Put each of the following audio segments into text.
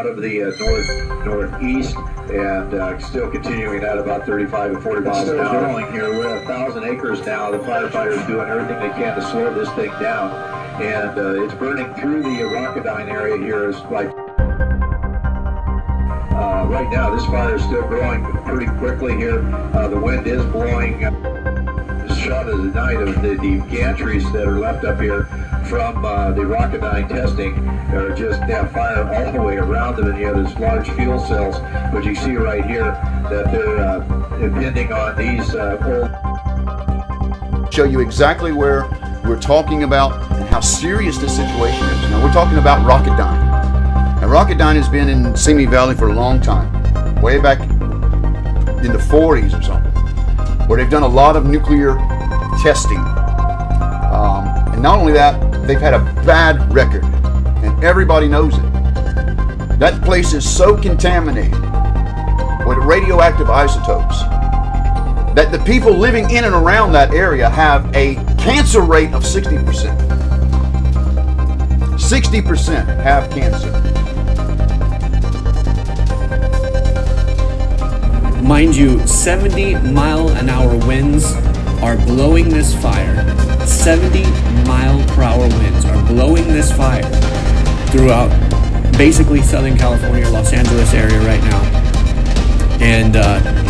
of the northeast, and still continuing at about 35 to 40 miles an hour. Going here, we're at 1,000 acres now. The firefighters doing everything they can to slow this thing down, and it's burning through the Rocketdyne area here. Is like right now, this fire is still growing pretty quickly here. The wind is blowing. Shot of the night of the gantries that are left up here from the Rocketdyne testing are just fire all the way around them, and you have these large fuel cells, which you see right here, that they're depending on these old. Show you exactly where we're talking about and how serious this situation is. Now we're talking about Rocketdyne. Now Rocketdyne has been in Simi Valley for a long time, way back in the 40s or something, where they've done a lot of nuclear testing. And not only that, they've had a bad record, and everybody knows it. That place is so contaminated with radioactive isotopes that the people living in and around that area have a cancer rate of 60%. 60% have cancer. Mind you, 70-mile-an-hour winds are blowing this fire. 70-mile-per-hour winds are blowing this fire throughout basically Southern California, Los Angeles area right now. And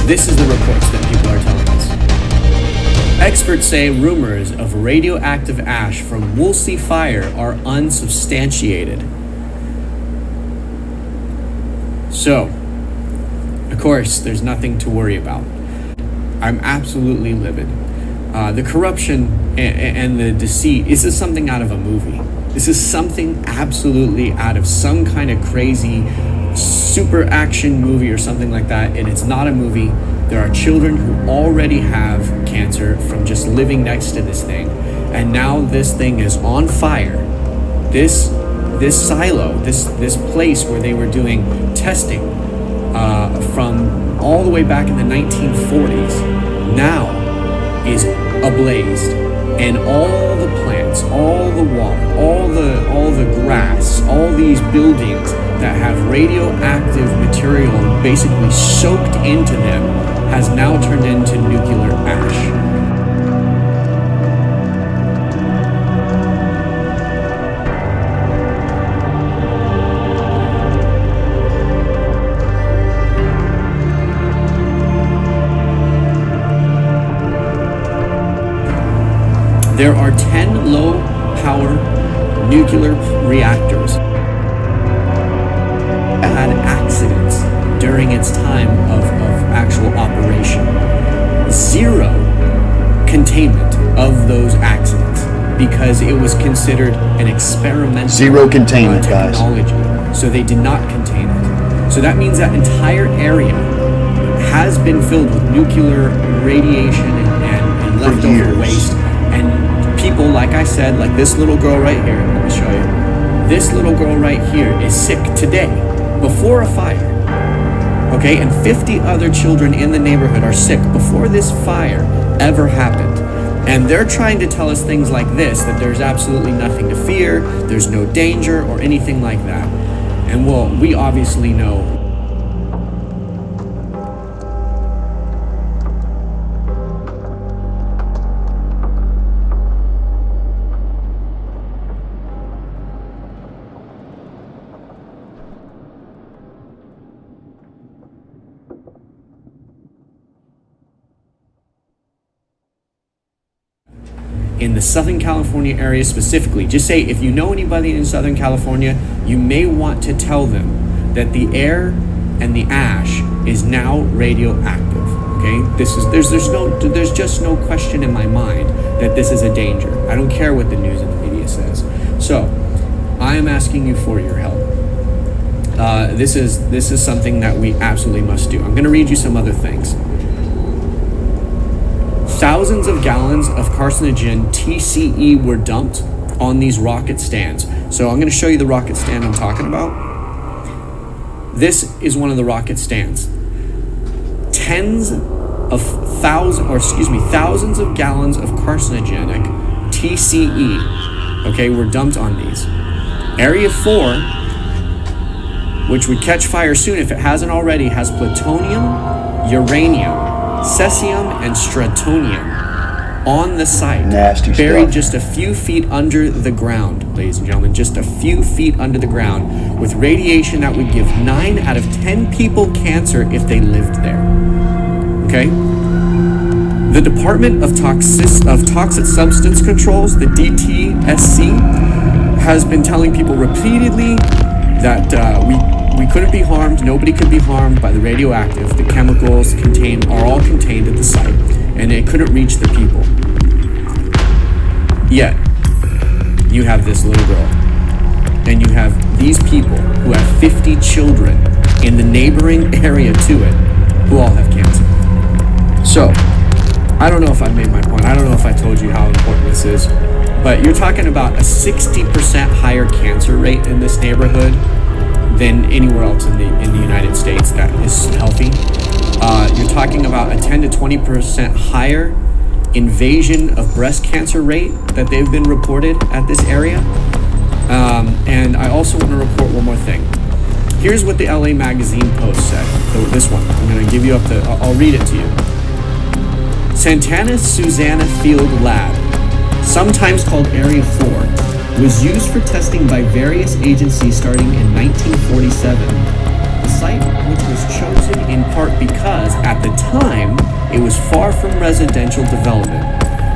this is the reports that people are telling us. Experts say rumors of radioactive ash from Woolsey fire are unsubstantiated. So, of course, there's nothing to worry about. I'm absolutely livid. The corruption and the deceit, this is something out of a movie. This is something absolutely out of some kind of crazy super action movie or something like that, and it's not a movie. There are children who already have cancer from just living next to this thing, and now this thing is on fire. This silo, this place where they were doing testing from all the way back in the 1940s, now is ablaze, and all the plants, all the water, all the grass, all these buildings that have radioactive material basically soaked into them has now turned into nuclear ash. There are 10 low-power nuclear reactors that had accidents during its time of actual operation. Zero containment of those accidents because it was considered an experimental Zero containment, technology. guys. So they did not contain it. So that means that entire area has been filled with nuclear radiation and leftover waste. And people, like I said, like this little girl right here, let me show you. This little girl right here is sick today, before a fire. Okay, and 50 other children in the neighborhood are sick before this fire ever happened. And they're trying to tell us things like this, that there's absolutely nothing to fear, there's no danger or anything like that. And well, we obviously know. In the Southern California area specifically, just say if you know anybody in Southern California, you may want to tell them that the air and the ash is now radioactive. Okay, there's just no question in my mind that this is a danger. I don't care what the news and the media says. So I am asking you for your help. This is something that we absolutely must do. I'm going to read you some other things. Thousands of gallons of carcinogen TCE were dumped on these rocket stands. So I'm going to show you the rocket stand I'm talking about. This is one of the rocket stands. Thousands of gallons of carcinogenic TCE, okay, were dumped on these. Area 4 which would catch fire soon if it hasn't already, has plutonium, uranium, cesium, and stratonium on the site. Nasty buried stuff. just a few feet under the ground, ladies and gentlemen, just a few feet under the ground, with radiation that would give 9 out of 10 people cancer if they lived there. Okay? The Department of Toxic Substance Controls, the DTSC, has been telling people repeatedly that we couldn't be harmed, nobody could be harmed by the radioactive. The chemicals are all contained at the site, and it couldn't reach the people. Yet, you have this little girl, and you have these people who have 50 children in the neighboring area to it who all have cancer. So, I don't know if I made my point. I don't know if I told you how important this is, but you're talking about a 60% higher cancer rate in this neighborhood than anywhere else in the United States that is healthy. You're talking about a 10 to 20% higher invasion of breast cancer rate that they've been reported at this area. And I also want to report one more thing. Here's what the LA Magazine Post said. So this one, I'm going to give you up to, I'll read it to you. Santana's Susanna Field Lab, sometimes called Area 4, was used for testing by various agencies starting in 1947. The site, which was chosen in part because, at the time, it was far from residential development,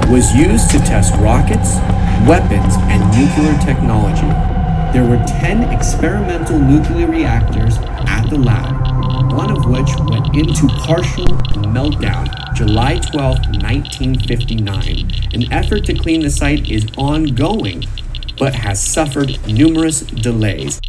was used to test rockets, weapons, and nuclear technology. There were 10 experimental nuclear reactors at the lab, one of which went into partial meltdown July 12, 1959. An effort to clean the site is ongoing, but has suffered numerous delays.